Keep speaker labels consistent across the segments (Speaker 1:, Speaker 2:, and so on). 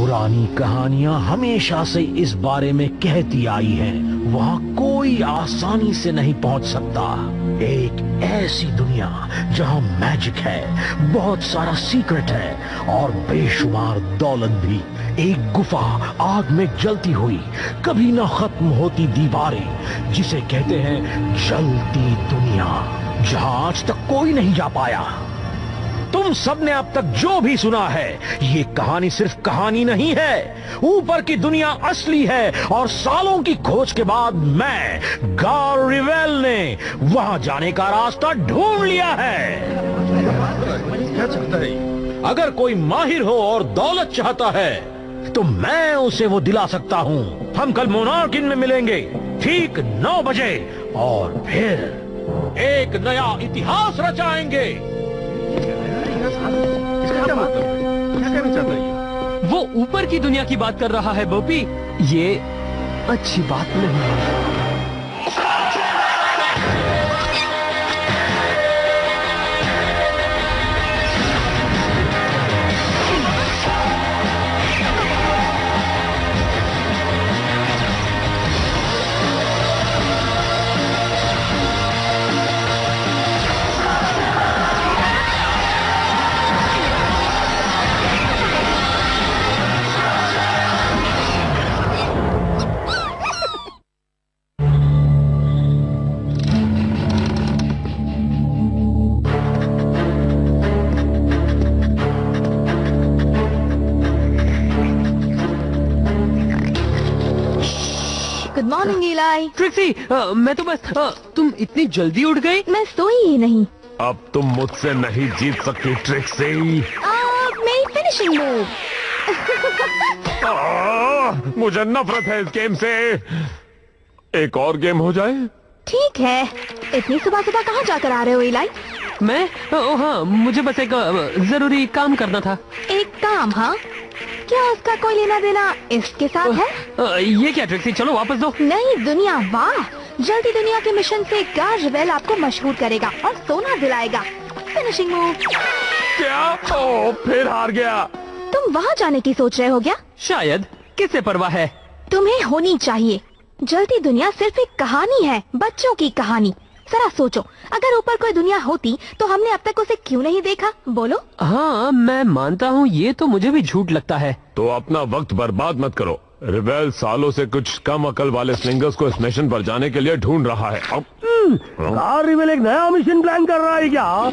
Speaker 1: पुरानी कहानियां हमेशा से इस बारे में कहती आई हैं, वहां कोई आसानी से नहीं पहुंच सकता। एक ऐसी दुनिया जहां मैजिक है, बहुत सारा सीक्रेट है और बेशुमार दौलत भी। एक गुफा आग में जलती हुई, कभी ना खत्म होती दीवारें, जिसे कहते हैं जलती दुनिया, जहां आज तक कोई नहीं जा पाया। तुम सबने अब तक जो भी सुना है, ये कहानी सिर्फ कहानी नहीं है। ऊपर की दुनिया असली है और सालों की खोज के बाद मैं गार रिवेल ने वहां जाने का रास्ता ढूंढ लिया है। अगर कोई माहिर हो और दौलत चाहता है तो मैं उसे वो दिला सकता हूं। हम कल मोनार्क इन में मिलेंगे ठीक 9 बजे और फिर एक नया इतिहास रचाएंगे।
Speaker 2: क्या कहना चाहता है?
Speaker 3: वो ऊपर की दुनिया की बात कर रहा है बोपी। ये अच्छी बात नहीं है।
Speaker 4: गुड मॉर्निंग इलाई।
Speaker 3: ट्रिक्सी, मैं तो बस तुम इतनी जल्दी उठ गई।
Speaker 4: मैं सोई ही नहीं।
Speaker 2: अब तुम मुझसे नहीं जीत सकती ट्रिक्सी।
Speaker 4: मेरी फिनिशिंग मूव।
Speaker 2: मुझे नफरत है इस गेम से। एक और गेम हो जाए?
Speaker 4: ठीक है। इतनी सुबह सुबह कहाँ जाकर आ रहे हो इलाई?
Speaker 3: मैं हाँ, मुझे बस एक जरूरी काम करना था।
Speaker 4: एक काम? हाँ, क्या उसका कोई लेना देना इसके साथ है?
Speaker 3: ये क्या ट्रिक्सी, चलो वापस दो।
Speaker 4: नहीं दुनिया, वाह, जल्दी दुनिया के मिशन से गार रिवेल आपको मशहूर करेगा और सोना दिलाएगा। Finishing move.
Speaker 2: क्या? ओ, फिर हार गया।
Speaker 4: तुम वहाँ जाने की सोच रहे हो क्या?
Speaker 3: शायद। किससे परवाह है?
Speaker 4: तुम्हें होनी चाहिए। जलती दुनिया सिर्फ एक कहानी है, बच्चों की कहानी। जरा सोचो, अगर ऊपर कोई दुनिया होती तो हमने अब तक उसे क्यों नहीं देखा? बोलो।
Speaker 3: हाँ, मैं मानता हूँ, ये तो मुझे भी झूठ लगता है।
Speaker 2: तो अपना वक्त बर्बाद मत करो। रिवेल सालों से कुछ कम अकल वाले स्लिंगर्स को इस मिशन पर जाने के लिए ढूंढ रहा है।
Speaker 1: गार रिवेल एक नया मिशन प्लान कर रहा है क्या?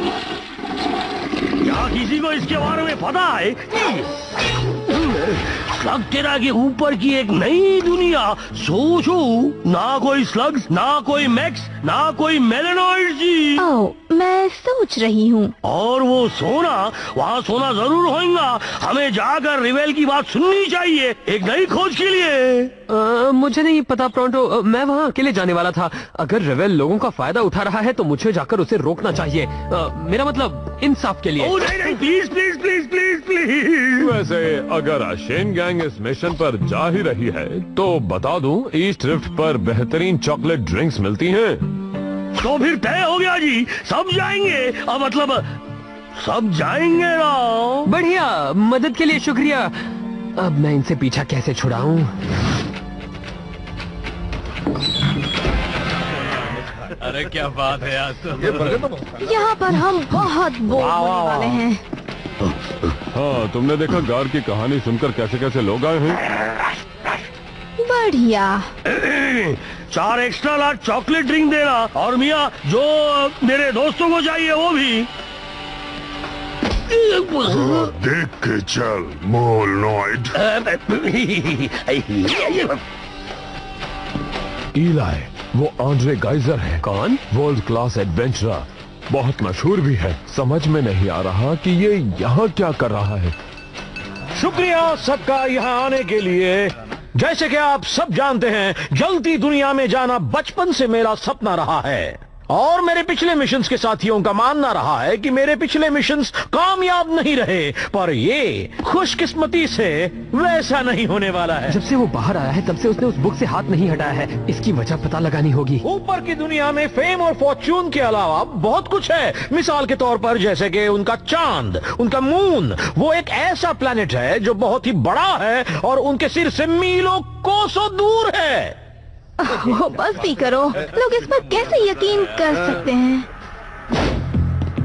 Speaker 1: क्या किसी को इसके बारे में पता है? तेरा के ऊपर की एक नई दुनिया। सोचो, ना कोई स्लग्स, ना कोई मैक्स, ना कोई मेलेनॉइड जी।
Speaker 4: ओह, मैं सोच रही हूँ।
Speaker 1: और वो सोना, वहाँ सोना जरूर होगा। हमें जाकर रिवेल की बात सुननी चाहिए एक नई खोज के लिए।
Speaker 3: मुझे नहीं पता प्रोंटो, मैं वहाँ अकेले जाने वाला था। अगर रिवेल लोगों का फायदा उठा रहा है तो मुझे जाकर उसे रोकना चाहिए। मेरा मतलब इंसाफ के लिए।
Speaker 1: ओ नहीं नहीं, please please please please please.
Speaker 2: वैसे अगर आशेन गैंग इस मिशन पर जा ही रही है तो बता दूं, ईस्ट रिफ्ट पर बेहतरीन चॉकलेट ड्रिंक्स मिलती हैं।
Speaker 1: तो फिर तय हो गया जी, सब जाएंगे। मतलब सब जाएंगे ना?
Speaker 3: बढ़िया, मदद के लिए शुक्रिया। अब मैं इनसे पीछा कैसे छुड़ाऊं?
Speaker 5: अरे क्या बात है आज तो।
Speaker 4: यहाँ पर हम बहुत बोर होने वाले हैं।
Speaker 2: हाँ, तुमने देखा गार की कहानी सुनकर कैसे कैसे लोग आए हैं।
Speaker 4: बढ़िया।
Speaker 1: 4 एक्स्ट्रा लार्ज चॉकलेट ड्रिंक देना, और मियाँ जो मेरे दोस्तों को चाहिए वो भी।
Speaker 2: देख के चल मोलनॉइड। इलाई, वो आंद्रे गाइजर है।
Speaker 3: कौन?
Speaker 2: वर्ल्ड क्लास एडवेंचरर, बहुत मशहूर भी है। समझ में नहीं आ रहा कि ये यहाँ क्या कर रहा है।
Speaker 1: शुक्रिया सबका यहाँ आने के लिए। जैसे कि आप सब जानते हैं, जलती दुनिया में जाना बचपन से मेरा सपना रहा है और मेरे पिछले मिशंस के साथियों का मानना रहा है कि मेरे पिछले मिशंस कामयाब नहीं रहे, पर ये खुशकिस्मती से वैसा नहीं होने वाला है।
Speaker 3: जब से वो बाहर आया है तब से उसने उस बुक से हाथ नहीं हटाया है। इसकी वजह पता लगानी होगी।
Speaker 1: ऊपर की दुनिया में फेम और फॉर्च्यून के अलावा बहुत कुछ है। मिसाल के तौर पर जैसे कि उनका चांद, उनका मून, वो एक ऐसा प्लेनेट है जो बहुत ही बड़ा है और उनके सिर से मीलों कोसों दूर है।
Speaker 4: ओह, बस भी करो। लोग इस पर कैसे यकीन कर सकते हैं?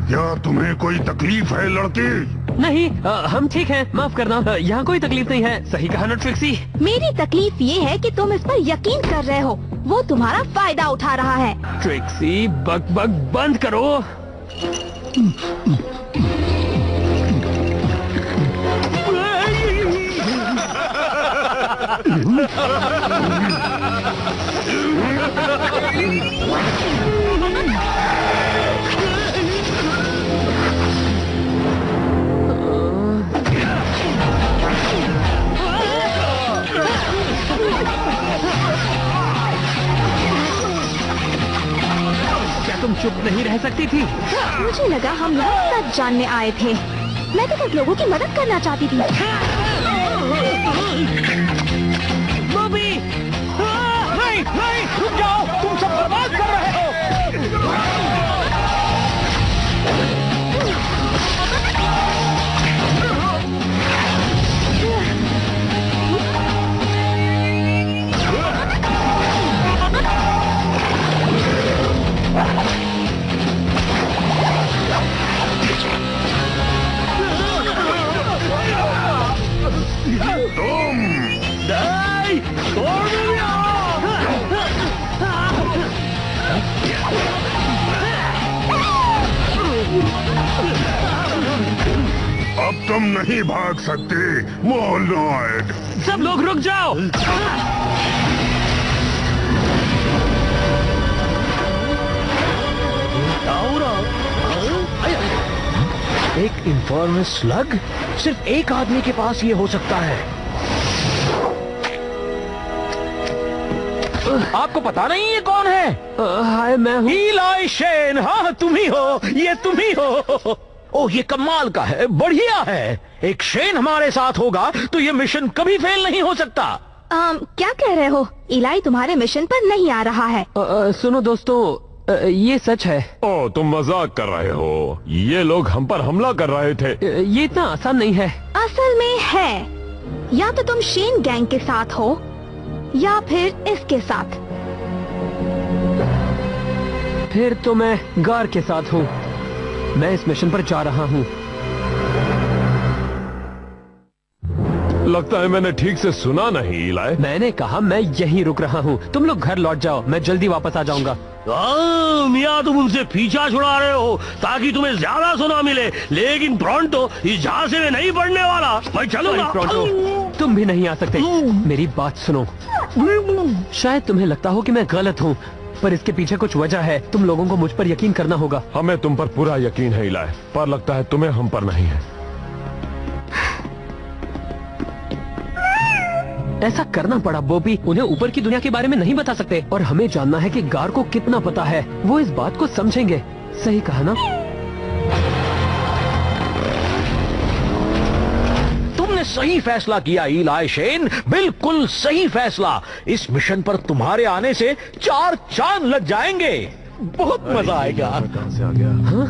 Speaker 6: क्या तुम्हें कोई तकलीफ है लड़की?
Speaker 3: नहीं, हम ठीक हैं। माफ करना, यहाँ कोई तकलीफ नहीं है। सही कहा ना ट्रिक्सी?
Speaker 4: मेरी तकलीफ ये है कि तुम इस पर यकीन कर रहे हो। वो तुम्हारा फायदा उठा रहा है।
Speaker 3: ट्रिक्सी, बक बक बंद करो। क्या तुम चुप नहीं रह सकती थी?
Speaker 4: मुझे लगा हम यहाँ सच जानने आए थे। मैं तो बस लोगों की मदद करना चाहती थी।
Speaker 1: बॉबी! नहीं, नहीं, रुक जाओ, तुम सब बर्बाद कर रहे हो।
Speaker 6: अब तुम नहीं भाग सकते, मोलॉयड।
Speaker 3: सब लोग रुक जाओ।
Speaker 1: एक इन्फॉर्मस स्लग? सिर्फ एक आदमी के पास ये हो सकता है। आपको पता नहीं ये कौन है?
Speaker 3: हाय, मैं हूँ।
Speaker 1: इलाई शेन। हाँ, तुम ही हो, ये तुम ही हो। ओह, ये कमाल का है, बढ़िया है। एक शेन हमारे साथ होगा तो ये मिशन कभी फेल नहीं हो सकता।
Speaker 4: क्या कह रहे हो? इलाई तुम्हारे मिशन पर नहीं आ रहा है।
Speaker 3: सुनो दोस्तों, ये सच है।
Speaker 2: ओ, तुम मजाक कर रहे हो। ये लोग हम पर हमला कर रहे थे।
Speaker 3: ये इतना आसान नहीं है।
Speaker 4: असल में है। या तो तुम शेन गैंग के साथ हो या फिर इसके साथ।
Speaker 3: फिर तो मैं गार के साथ हूँ। मैं इस मिशन पर जा रहा हूँ।
Speaker 2: लगता है मैंने ठीक से सुना नहीं, इलाई।
Speaker 3: मैंने कहा मैं यहीं रुक रहा हूँ। तुम लोग घर लौट जाओ, मैं जल्दी वापस आ जाऊंगा।
Speaker 1: मियाँ, तुम उनसे पीछा छुड़ा रहे हो ताकि तुम्हें ज्यादा सोना मिले, लेकिन प्रोंटो इस झांसे में नहीं पड़ने वाला। मैं चलूंगा।
Speaker 3: प्रोंटो, तुम भी नहीं आ सकते। मेरी बात सुनो। शायद तुम्हें लगता हो कि मैं गलत हूँ, पर इसके पीछे कुछ वजह है। तुम लोगों को मुझ पर यकीन करना होगा।
Speaker 2: हमें तुम पर पूरा यकीन है इलाई, पर लगता है तुम्हें हम पर नहीं है।
Speaker 3: ऐसा करना पड़ा बॉबी। उन्हें ऊपर की दुनिया के बारे में नहीं बता सकते और हमें जानना है कि गार को कितना पता है। वो इस बात को समझेंगे। सही कहा ना?
Speaker 1: तुमने सही फैसला किया इलाई शेन, बिल्कुल सही फैसला। इस मिशन पर तुम्हारे आने से 4 चांद लग जाएंगे। बहुत मजा आएगा।
Speaker 2: कहां से आ गया?
Speaker 3: हाँ?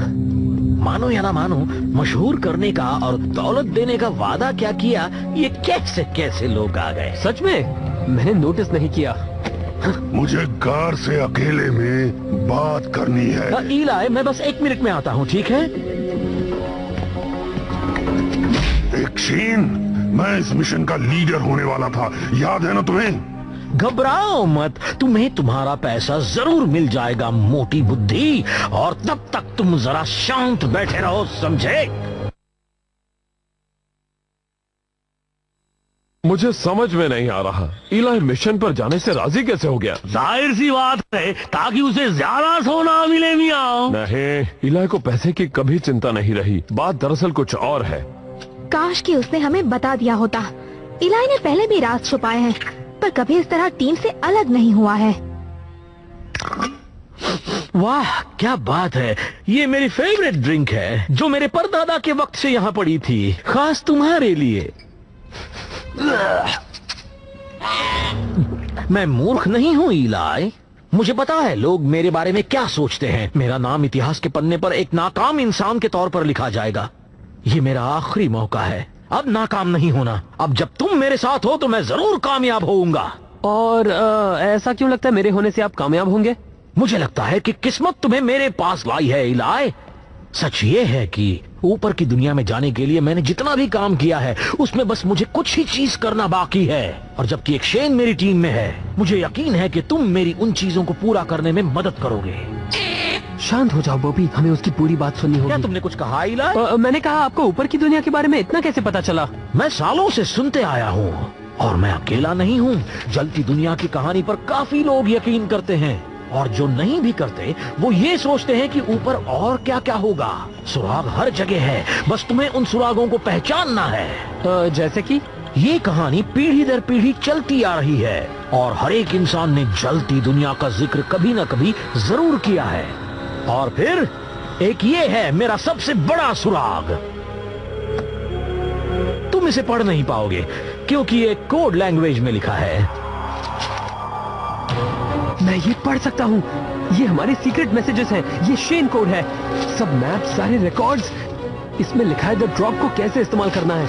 Speaker 1: मानो या ना मानो, मशहूर करने का और दौलत देने का वादा क्या किया, ये कैसे कैसे लोग आ गए।
Speaker 3: सच में मैंने नोटिस नहीं किया।
Speaker 6: मुझे कार से अकेले में बात करनी है।
Speaker 1: इलाई, मैं बस 1 मिनट में आता हूँ, ठीक है?
Speaker 6: एक शेन, मैं इस मिशन का लीडर होने वाला था, याद है ना तुम्हें?
Speaker 1: घबराओ मत, तुम्हें तुम्हारा पैसा जरूर मिल जाएगा, मोटी बुद्धि। और तब तक तुम जरा शांत बैठे रहो, समझे?
Speaker 2: मुझे समझ में नहीं आ रहा, इलाई मिशन पर जाने से राजी कैसे हो गया?
Speaker 1: जाहिर सी बात है, ताकि उसे ज्यादा सोना मिले मियां।
Speaker 2: नहीं, इलाई को पैसे की कभी चिंता नहीं रही। बात दरअसल कुछ और है।
Speaker 4: काश कि उसने हमें बता दिया होता। इलाई ने पहले भी राज छुपाए हैं, पर कभी इस तरह टीम से अलग नहीं हुआ है।
Speaker 1: वाह क्या बात है, ये मेरी फेवरेट ड्रिंक है जो मेरे परदादा के वक्त से यहाँ पड़ी थी, खास तुम्हारे लिए। मैं मूर्ख नहीं हूँ इलाई, मुझे पता है लोग मेरे बारे में क्या सोचते हैं। मेरा नाम इतिहास के पन्ने पर एक नाकाम इंसान के तौर पर लिखा जाएगा। ये मेरा आखिरी मौका है, अब नाकाम नहीं होना। अब जब तुम मेरे साथ हो तो मैं जरूर कामयाब होऊंगा।
Speaker 3: और ऐसा क्यों लगता है मेरे होने से आप कामयाब होंगे?
Speaker 1: मुझे लगता है कि किस्मत तुम्हें मेरे पास लाई है इलाई। सच ये है कि ऊपर की दुनिया में जाने के लिए मैंने जितना भी काम किया है उसमें बस मुझे कुछ ही चीज करना बाकी है। और जबकि एक शेन मेरी टीम में है, मुझे यकीन है कि तुम मेरी उन चीजों को पूरा करने में मदद करोगे।
Speaker 3: शांत हो जाओ बॉबी, हमें उसकी पूरी बात सुननी होगी।
Speaker 1: क्या तुमने कुछ कहा इलाई?
Speaker 3: मैंने कहा आपको ऊपर की दुनिया के बारे में इतना कैसे पता चला?
Speaker 1: मैं सालों से सुनते आया हूँ और मैं अकेला नहीं हूँ। जलती दुनिया की कहानी पर काफी लोग यकीन करते हैं और जो नहीं भी करते वो ये सोचते हैं कि ऊपर और क्या क्या होगा। सुराग हर जगह है, बस तुम्हें उन सुरागों को पहचानना है।
Speaker 3: जैसे कि
Speaker 1: ये कहानी पीढ़ी दर पीढ़ी चलती आ रही है और हर एक इंसान ने जलती दुनिया का जिक्र कभी न कभी जरूर किया है। और फिर एक ये है मेरा सबसे बड़ा सुराग। तुम इसे पढ़ नहीं पाओगे क्योंकि ये कोड लैंग्वेज में लिखा है।
Speaker 3: मैं ये पढ़ सकता हूँ, ये हमारे सीक्रेट मैसेजेस हैं, ये शेन कोड है, सब मैप, सारे रिकॉर्ड्स। इसमें लिखा है द ड्रॉप को कैसे इस्तेमाल करना है।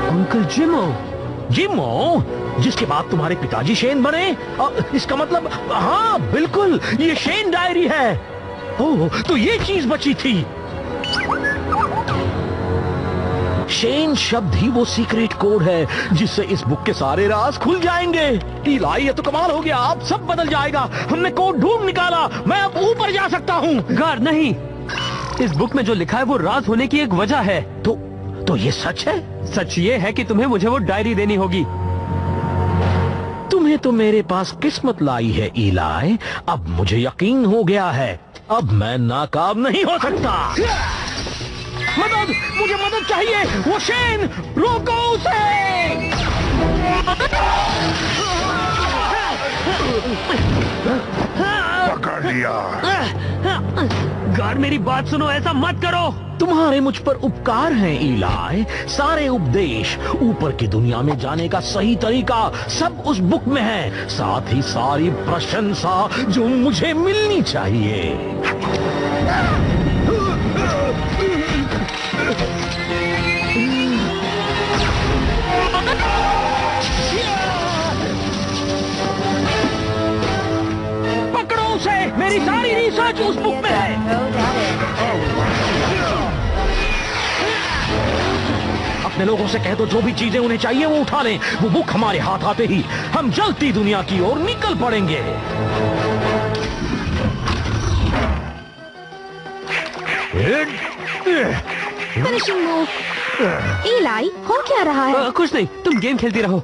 Speaker 3: अंकल जिमो।
Speaker 1: जिमो, जिसके बाद तुम्हारे पिताजी शेन बने? इसका मतलब हाँ बिल्कुल, ये शेन डायरी है। ओह, तो ये चीज बची थी। शेन शब्द ही वो सीक्रेट कोड है जिससे इस बुक के सारे राज खुल जाएंगे। इलाई, ये तो कमाल हो गया, अब सब बदल जाएगा। हमने कोड ढूंढ निकाला, मैं अब ऊपर जा सकता हूँ।
Speaker 3: गार्ड नहीं, इस बुक में जो लिखा है वो राज होने की एक वजह है।
Speaker 1: तो ये सच है?
Speaker 3: सच ये है कि तुम्हें मुझे वो डायरी देनी होगी।
Speaker 1: तुम्हें तो मेरे पास किस्मत लाई है इलाई, अब मुझे यकीन हो गया है, अब मैं नाकाम नहीं हो सकता। मदद, मुझे मदद चाहिए, वो शेन, रोको उसे।
Speaker 6: पकड़ लिया।
Speaker 3: गार्ड मेरी बात सुनो, ऐसा मत करो।
Speaker 1: तुम्हारे मुझ पर उपकार हैं इलाई, सारे उपदेश, ऊपर की दुनिया में जाने का सही तरीका सब उस बुक में है, साथ ही सारी प्रशंसा जो मुझे मिलनी चाहिए। पकड़ो उसे, मेरी सारी रिसर्च उस बुक में है। अपने लोगों से कह दो जो भी चीजें उन्हें चाहिए वो उठा लें। वो बुक हमारे हाथ आते ही हम जलती दुनिया की ओर निकल पड़ेंगे।
Speaker 4: Finishing move. इलाई, हो क्या रहा है?
Speaker 3: कुछ नहीं, तुम गेम खेलती रहो।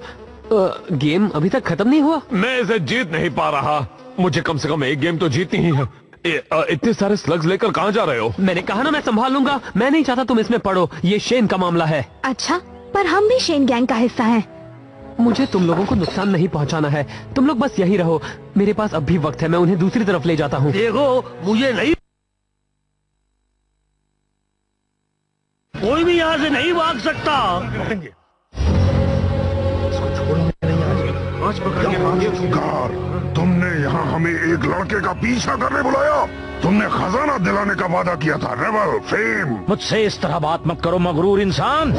Speaker 3: गेम अभी तक खत्म नहीं हुआ।
Speaker 2: मैं इसे जीत नहीं पा रहा, मुझे कम से कम एक गेम तो जीतनी ही है। इतने सारे स्लग्स लेकर कहाँ जा रहे हो?
Speaker 3: मैंने कहा ना मैं संभाल लूंगा, मैं नहीं चाहता तुम इसमें पढ़ो, ये शेन का मामला है।
Speaker 4: अच्छा, पर हम भी शेन गैंग का हिस्सा हैं।
Speaker 3: मुझे तुम लोगों को नुकसान नहीं पहुंचाना है, तुम लोग बस यही रहो, मेरे पास अब भी वक्त है, मैं उन्हें दूसरी तरफ ले जाता हूँ।
Speaker 1: देखो, मुझे नहीं, कोई भी यहाँ से नहीं भाग सकता।
Speaker 6: कार, तुमने यहाँ हमें एक लड़के का पीछा करने बुलाया? तुमने खजाना दिलाने का वादा किया था, रेबल फेम।
Speaker 1: मुझसे इस तरह बात मत करो मगरूर इंसान।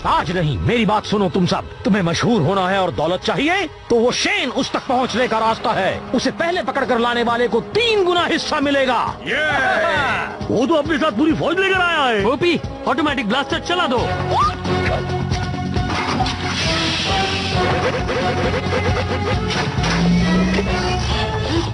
Speaker 1: आज नहीं, मेरी बात सुनो तुम सब। तुम्हें मशहूर होना है और दौलत चाहिए तो वो शेन उस तक पहुंचने का रास्ता है। उसे पहले पकड़ कर लाने वाले को 3 गुना हिस्सा मिलेगा। वो तो अपने साथ पूरी फौज लेकर आया है।
Speaker 3: ओपी, ऑटोमेटिक ब्लास्टर चला दो।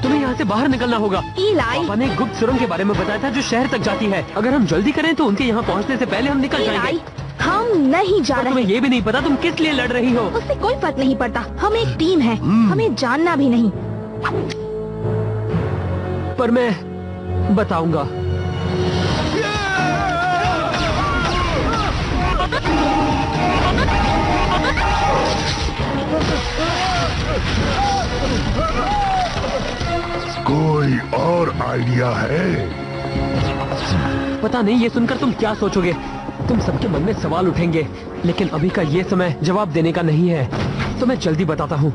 Speaker 3: तुम्हें यहाँ से बाहर निकलना होगा।
Speaker 4: इलाई,
Speaker 3: पापा ने एक गुप्त सुरंग के बारे में बताया था जो शहर तक जाती है। अगर हम जल्दी करें तो उनके यहाँ पहुँचने से पहले हम निकल जाएंगे।
Speaker 4: इलाई, हम नहीं जा रहे।
Speaker 3: तुम्हें ये भी नहीं पता तुम किस लिए लड़ रही हो।
Speaker 4: उससे कोई फर्क नहीं पड़ता, हम एक टीम है, हमें जानना भी नहीं।
Speaker 3: पर मैं बताऊंगा।
Speaker 6: कोई और आइडिया है?
Speaker 3: पता नहीं ये सुनकर तुम क्या सोचोगे। तुम सबके मन में सवाल उठेंगे, लेकिन अभी का ये समय जवाब देने का नहीं है। तो मैं जल्दी बताता हूँ।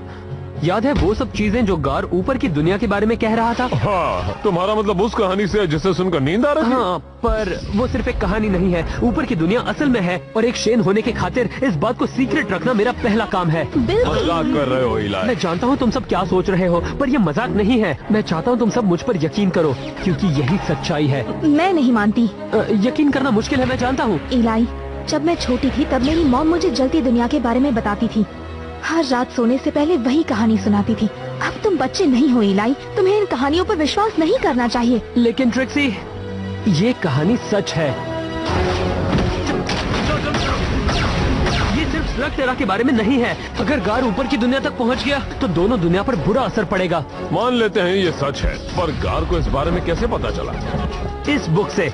Speaker 3: याद है वो सब चीजें जो गार ऊपर की दुनिया के बारे में कह रहा था?
Speaker 2: हाँ, तुम्हारा मतलब उस कहानी से जिसे सुनकर नींद आ रही थी?
Speaker 3: हाँ, पर वो सिर्फ एक कहानी नहीं है। ऊपर की दुनिया असल में है, और एक शेन होने की खातिर इस बात को सीक्रेट रखना मेरा पहला काम है।
Speaker 4: बिल्कुल।
Speaker 2: मजाक कर रहे हो इलाई?
Speaker 3: मैं जानता हूँ तुम सब क्या सोच रहे हो, पर ये मजाक नहीं है। मैं चाहता हूँ तुम सब मुझ पर यकीन करो, क्योंकि यही सच्चाई है।
Speaker 4: मैं नहीं मानती।
Speaker 3: यकीन करना मुश्किल है, मैं जानता हूँ।
Speaker 4: इलाई, जब मैं छोटी थी तब मेरी मॉम मुझे जलती दुनिया के बारे में बताती थी। हर रात सोने से पहले वही कहानी सुनाती थी। अब तुम बच्चे नहीं हो इलाई, तुम्हें इन कहानियों पर विश्वास नहीं करना चाहिए।
Speaker 3: लेकिन ट्रिक्सी, ये कहानी सच है। ये सिर्फ स्लग तेरा के बारे में नहीं है। अगर गार ऊपर की दुनिया तक पहुंच गया तो दोनों दुनिया पर बुरा असर पड़ेगा।
Speaker 2: मान लेते हैं ये सच है, पर गार को इस बारे में कैसे पता चला?
Speaker 3: इस बुक से।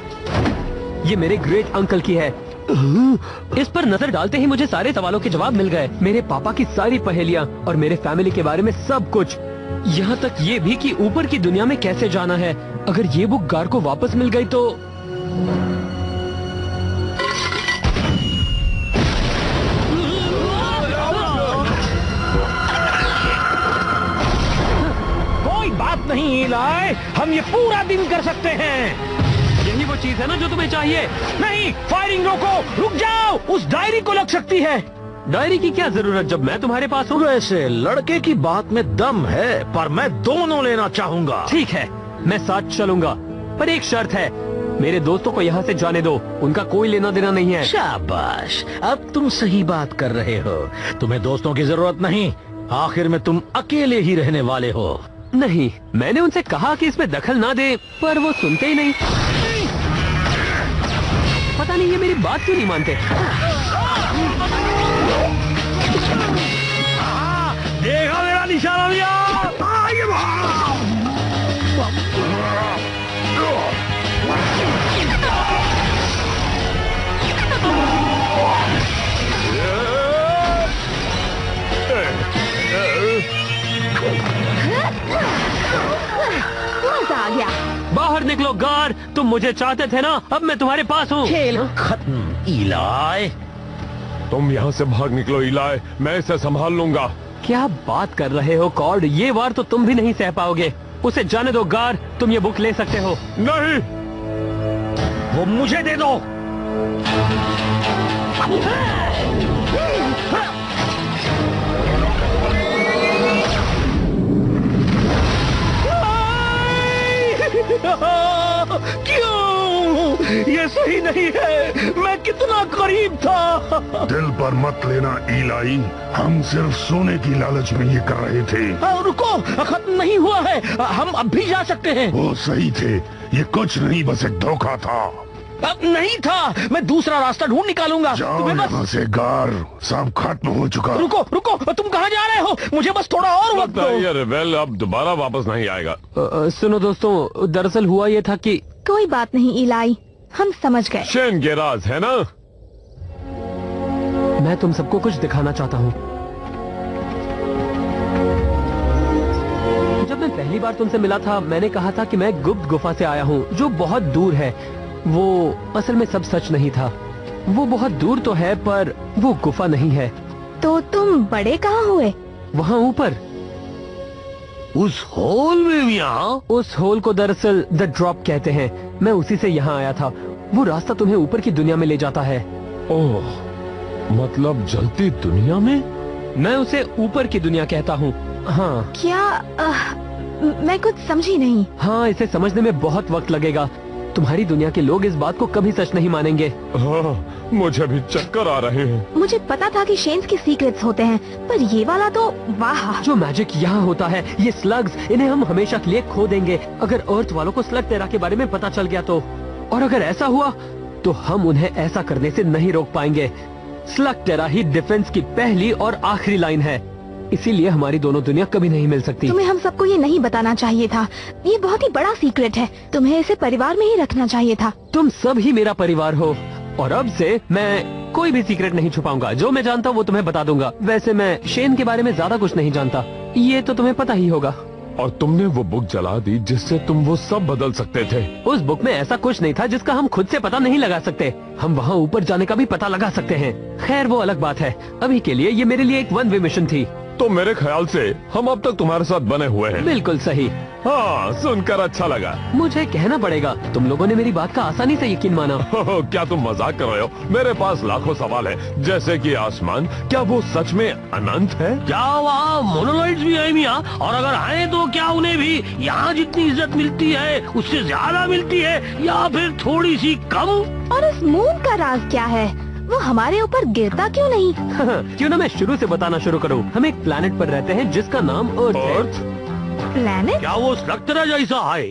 Speaker 3: ये मेरे ग्रेट अंकल की है। इस पर नजर डालते ही मुझे सारे सवालों के जवाब मिल गए। मेरे पापा की सारी पहेलियां और मेरे फैमिली के बारे में सब कुछ। यहाँ तक ये भी कि ऊपर की दुनिया में कैसे जाना है। अगर ये बुक गार को वापस मिल गई तो
Speaker 1: कोई बात नहीं इलाई, हम ये पूरा दिन कर सकते हैं।
Speaker 3: यही वो चीज है ना जो तुम्हें चाहिए।
Speaker 1: नहीं, फायरिंग रोको, रुक जाओ। उस डायरी को लग सकती है।
Speaker 3: डायरी की क्या जरूरत जब मैं तुम्हारे पास हूँ?
Speaker 1: वैसे लड़के की बात में दम है, पर मैं दोनों लेना चाहूंगा।
Speaker 3: ठीक है, मैं साथ चलूंगा, पर एक शर्त है। मेरे दोस्तों को यहाँ से जाने दो, उनका कोई लेना देना नहीं है।
Speaker 1: शाबाश, अब तुम सही बात कर रहे हो। तुम्हें दोस्तों की जरूरत नहीं, आखिर में तुम अकेले ही रहने वाले हो।
Speaker 3: नहीं, मैंने उनसे कहा कि इसमें दखल ना दे, पर वो सुनते ही नहीं। पता नहीं ये मेरी बात क्यों नहीं मानते।
Speaker 1: देखा मेरा निशाना लिया।
Speaker 4: मजा आ गया।
Speaker 3: बाहर निकलो गार, तुम मुझे चाहते थे ना, अब मैं तुम्हारे पास हूँ।
Speaker 1: खेल खत्म इलाई।
Speaker 2: तुम यहाँ से भाग निकलो इलाई, मैं इसे संभाल लूंगा।
Speaker 3: क्या बात कर रहे हो कॉर्ड, ये वार तो तुम भी नहीं सह पाओगे। उसे जाने दो गार, तुम ये बुक ले सकते हो।
Speaker 2: नहीं,
Speaker 1: वो मुझे दे दो। क्यों? ये सही नहीं है। मैं कितना करीब था।
Speaker 6: दिल पर मत लेना इलाई, हम सिर्फ सोने की लालच में ये कर रहे थे।
Speaker 1: रुको, खत्म नहीं हुआ है, हम अब भी जा सकते हैं।
Speaker 6: वो सही थे, ये कुछ नहीं बस एक धोखा था।
Speaker 1: नहीं था, मैं दूसरा रास्ता ढूंढ निकालूंगा।
Speaker 6: जाओ
Speaker 1: तुम्हें बस
Speaker 6: यहाँ से गार, सब खत्म हो चुका।
Speaker 1: रुको रुको, तुम कहाँ जा रहे हो? मुझे बस थोड़ा और वक्त
Speaker 2: लगता है
Speaker 1: दो।
Speaker 2: ये रेबेल अब दोबारा वापस नहीं आएगा।
Speaker 3: सुनो दोस्तों, दरअसल हुआ ये था कि
Speaker 4: कोई बात नहीं इलाई, हम समझ गए।
Speaker 2: शेन के राज है ना?
Speaker 3: मैं तुम सबको कुछ दिखाना चाहता हूँ। जब मैं पहली बार तुमसे मिला था, मैंने कहा था कि मैं गुप्त गुफा से आया हूँ जो बहुत दूर है। वो असल में सब सच नहीं था। वो बहुत दूर तो है, पर वो गुफा नहीं है।
Speaker 4: तो तुम बड़े कहाँ हुए?
Speaker 3: वहाँ ऊपर
Speaker 1: उस होल में भी यहाँ?
Speaker 3: उस होल को दरअसल द ड्रॉप कहते हैं। मैं उसी से यहाँ आया था। वो रास्ता तुम्हें ऊपर की दुनिया में ले जाता है।
Speaker 2: ओह, मतलब जलती दुनिया में?
Speaker 3: मैं उसे ऊपर की दुनिया कहता हूँ। हाँ
Speaker 4: क्या मैं कुछ समझी नहीं।
Speaker 3: हाँ, इसे समझने में बहुत वक्त लगेगा। तुम्हारी दुनिया के लोग इस बात को कभी सच नहीं मानेंगे।
Speaker 2: हाँ, मुझे भी चक्कर आ रहे हैं।
Speaker 4: मुझे पता था कि शेन्स के सीक्रेट्स होते हैं, पर ये वाला तो वाह।
Speaker 3: जो मैजिक यहाँ होता है, ये स्लग्स, इन्हें हम हमेशा के लिए खो देंगे अगर अर्थ वालों को स्लग तेरा के बारे में पता चल गया तो। और अगर ऐसा हुआ तो हम उन्हें ऐसा करने से नहीं रोक पाएंगे। स्लग तेरा ही डिफेंस की पहली और आखिरी लाइन है, इसीलिए हमारी दोनों दुनिया कभी नहीं मिल सकती।
Speaker 4: तुम्हें हम सबको ये नहीं बताना चाहिए था। ये बहुत ही बड़ा सीक्रेट है, तुम्हें इसे परिवार में ही रखना चाहिए था।
Speaker 3: तुम सब ही मेरा परिवार हो, और अब से मैं कोई भी सीक्रेट नहीं छुपाऊंगा। जो मैं जानता हूँ वो तुम्हें बता दूंगा। वैसे मैं शेन के बारे में ज्यादा कुछ नहीं जानता, ये तो तुम्हें पता ही होगा।
Speaker 2: और तुमने वो बुक जला दी जिससे तुम वो सब बदल सकते थे।
Speaker 3: उस बुक में ऐसा कुछ नहीं था जिसका हम खुद से पता नहीं लगा सकते। हम वहाँ ऊपर जाने का भी पता लगा सकते हैं। खैर वो अलग बात है। अभी के लिए ये मेरे लिए एक वन वे मिशन थी।
Speaker 2: तो मेरे ख्याल से हम अब तक तुम्हारे साथ बने हुए हैं।
Speaker 3: बिल्कुल सही।
Speaker 2: हाँ, सुनकर अच्छा लगा।
Speaker 3: मुझे कहना पड़ेगा, तुम लोगों ने मेरी बात का आसानी से यकीन माना।
Speaker 2: क्या तुम मजाक कर रहे हो? मेरे पास लाखों सवाल है, जैसे कि आसमान, क्या वो सच में अनंत है?
Speaker 1: क्या वहाँ मोनोलॉइड्स भी है मियाँ? और अगर है तो क्या उन्हें भी यहाँ जितनी इज्जत मिलती है उससे ज्यादा मिलती है, या फिर थोड़ी सी कम?
Speaker 4: और इस मून का राज क्या है? वो हमारे ऊपर गिरता क्यों नहीं?
Speaker 3: क्यों ना मैं शुरू से बताना शुरू करूं। हम एक प्लैनेट पर रहते हैं जिसका नाम अर्थ है।
Speaker 2: अर्थ?
Speaker 4: प्लैनेट?
Speaker 1: क्या वो स्ट्रक्चर जैसा है?